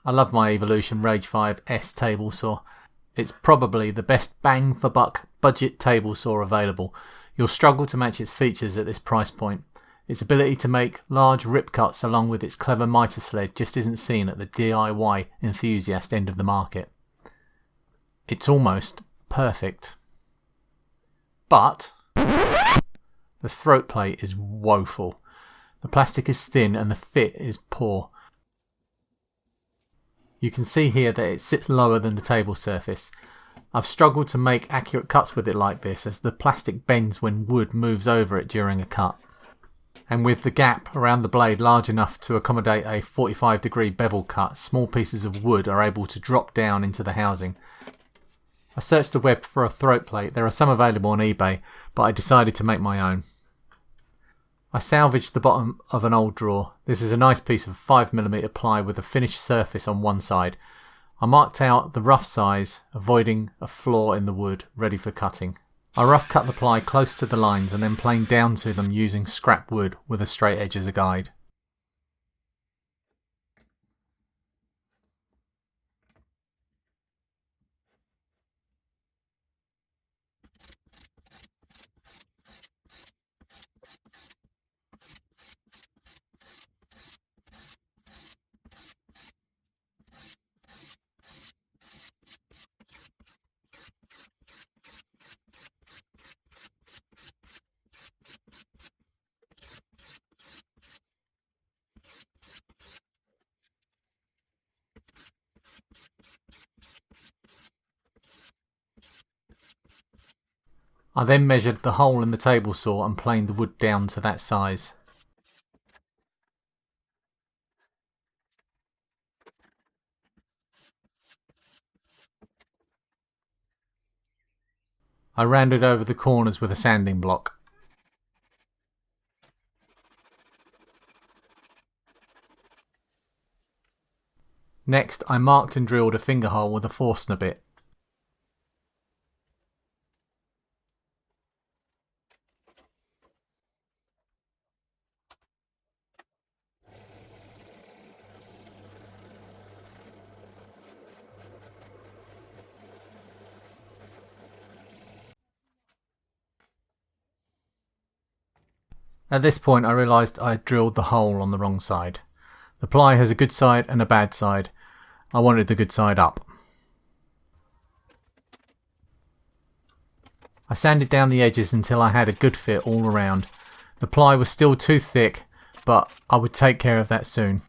I love my Evolution Rage 5 S table saw. It's probably the best bang for buck budget table saw available. You'll struggle to match its features at this price point. Its ability to make large rip cuts along with its clever mitre sled just isn't seen at the DIY enthusiast end of the market. It's almost perfect. But the throat plate is woeful. The plastic is thin and the fit is poor. You can see here that it sits lower than the table surface. I've struggled to make accurate cuts with it like this as the plastic bends when wood moves over it during a cut. And with the gap around the blade large enough to accommodate a 45-degree bevel cut, small pieces of wood are able to drop down into the housing. I searched the web for a throat plate. There are some available on eBay, but I decided to make my own. I salvaged the bottom of an old drawer. This is a nice piece of 5mm ply with a finished surface on one side. I marked out the rough size, avoiding a flaw in the wood, ready for cutting. I rough cut the ply close to the lines and then planed down to them using scrap wood with a straight edge as a guide. I then measured the hole in the table saw and planed the wood down to that size. I rounded over the corners with a sanding block. Next, I marked and drilled a finger hole with a Forstner bit. At this point I realised I had drilled the hole on the wrong side. The ply has a good side and a bad side. I wanted the good side up. I sanded down the edges until I had a good fit all around. The ply was still too thick, but I would take care of that soon.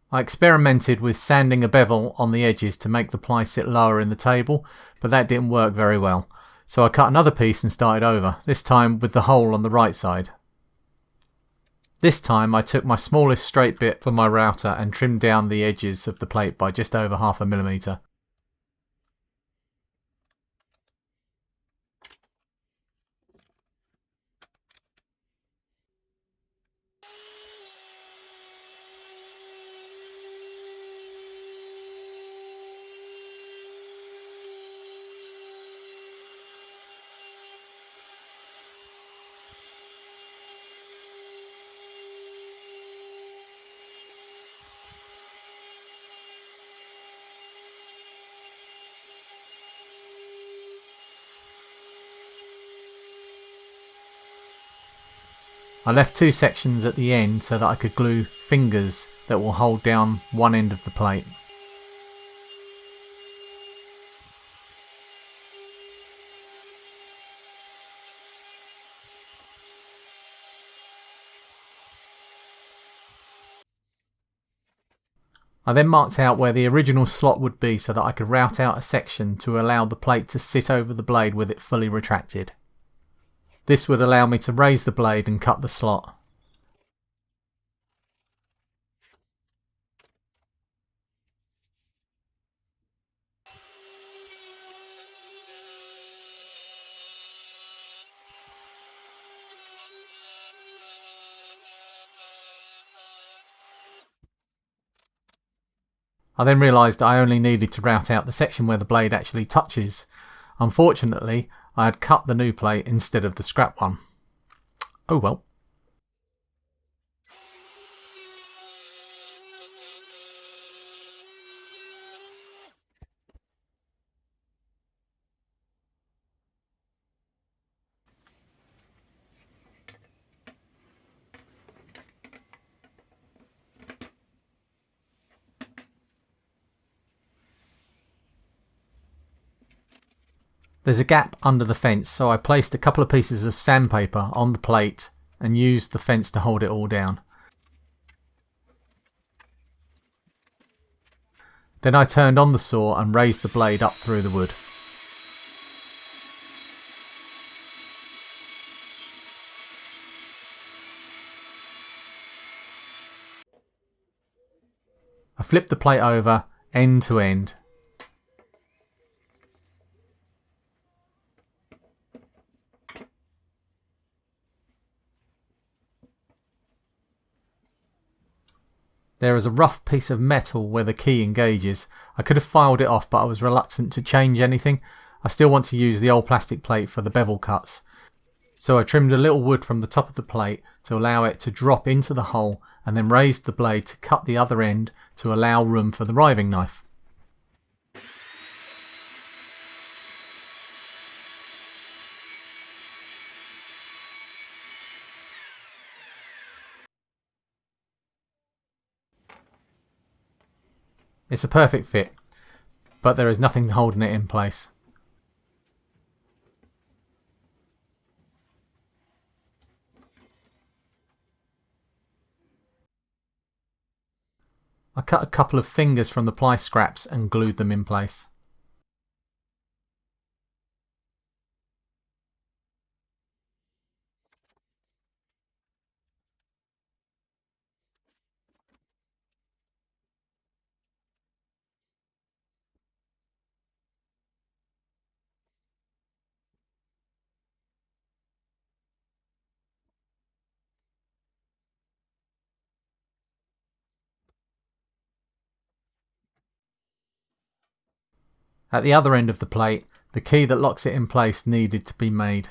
I experimented with sanding a bevel on the edges to make the ply sit lower in the table, but that didn't work very well. So I cut another piece and started over, this time with the hole on the right side. This time I took my smallest straight bit for my router and trimmed down the edges of the plate by just over 0.5 mm. I left two sections at the end so that I could glue fingers that will hold down one end of the plate. I then marked out where the original slot would be so that I could route out a section to allow the plate to sit over the blade with it fully retracted. This would allow me to raise the blade and cut the slot. I then realised I only needed to route out the section where the blade actually touches. Unfortunately, I had cut the new plate instead of the scrap one. Oh well. There's a gap under the fence, so I placed a couple of pieces of sandpaper on the plate and used the fence to hold it all down. Then I turned on the saw and raised the blade up through the wood. I flipped the plate over end to end. There is a rough piece of metal where the key engages. I could have filed it off, but I was reluctant to change anything. I still want to use the old plastic plate for the bevel cuts. So I trimmed a little wood from the top of the plate to allow it to drop into the hole, and then raised the blade to cut the other end to allow room for the riving knife. It's a perfect fit, but there is nothing holding it in place. I cut a couple of fingers from the ply scraps and glued them in place. At the other end of the plate, the key that locks it in place needed to be made.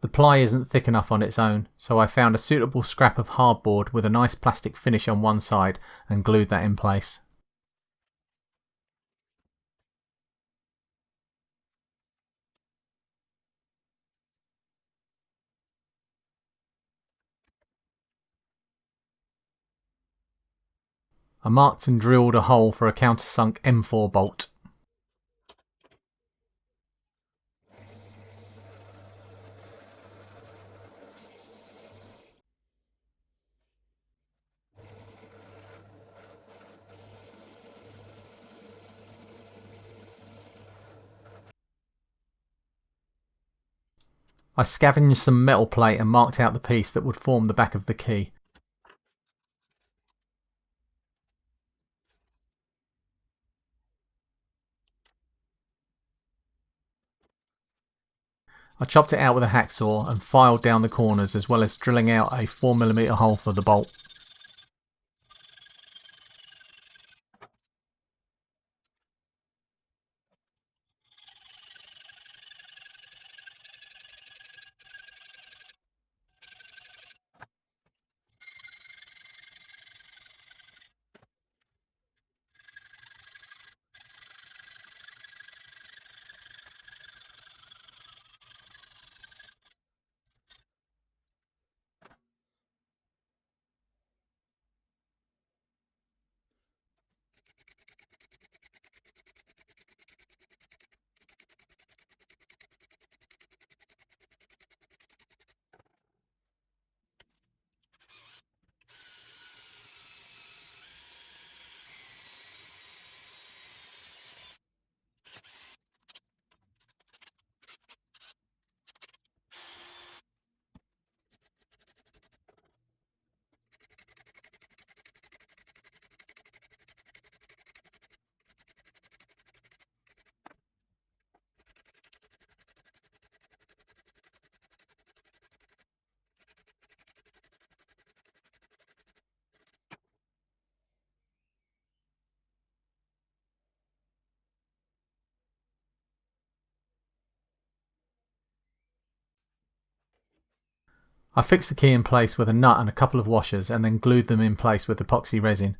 The ply isn't thick enough on its own, so I found a suitable scrap of hardboard with a nice plastic finish on one side and glued that in place. I marked and drilled a hole for a countersunk M4 bolt. I scavenged some metal plate and marked out the piece that would form the back of the key. I chopped it out with a hacksaw and filed down the corners, as well as drilling out a 4mm hole for the bolt. I fixed the key in place with a nut and a couple of washers and then glued them in place with epoxy resin.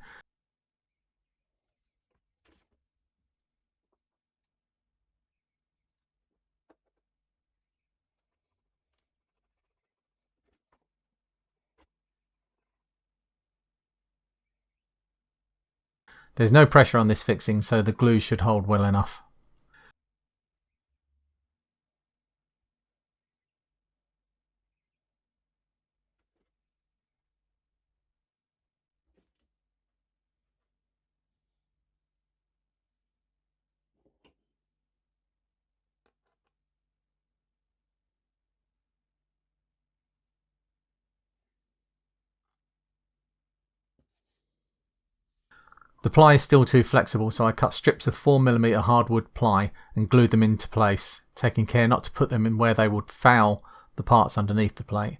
There's no pressure on this fixing, so the glue should hold well enough. The ply is still too flexible, so I cut strips of 4mm hardwood ply and glued them into place, taking care not to put them in where they would foul the parts underneath the plate.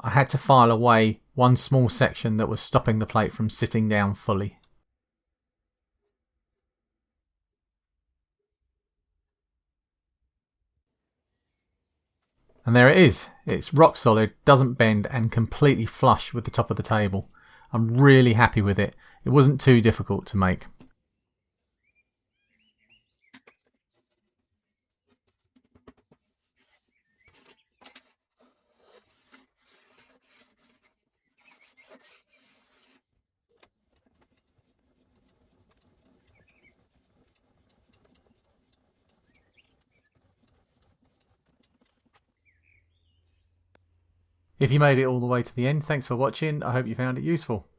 I had to file away one small section that was stopping the plate from sitting down fully. And there it is. It's rock solid, doesn't bend, and completely flush with the top of the table. I'm really happy with it. It wasn't too difficult to make. If you made it all the way to the end, thanks for watching. I hope you found it useful.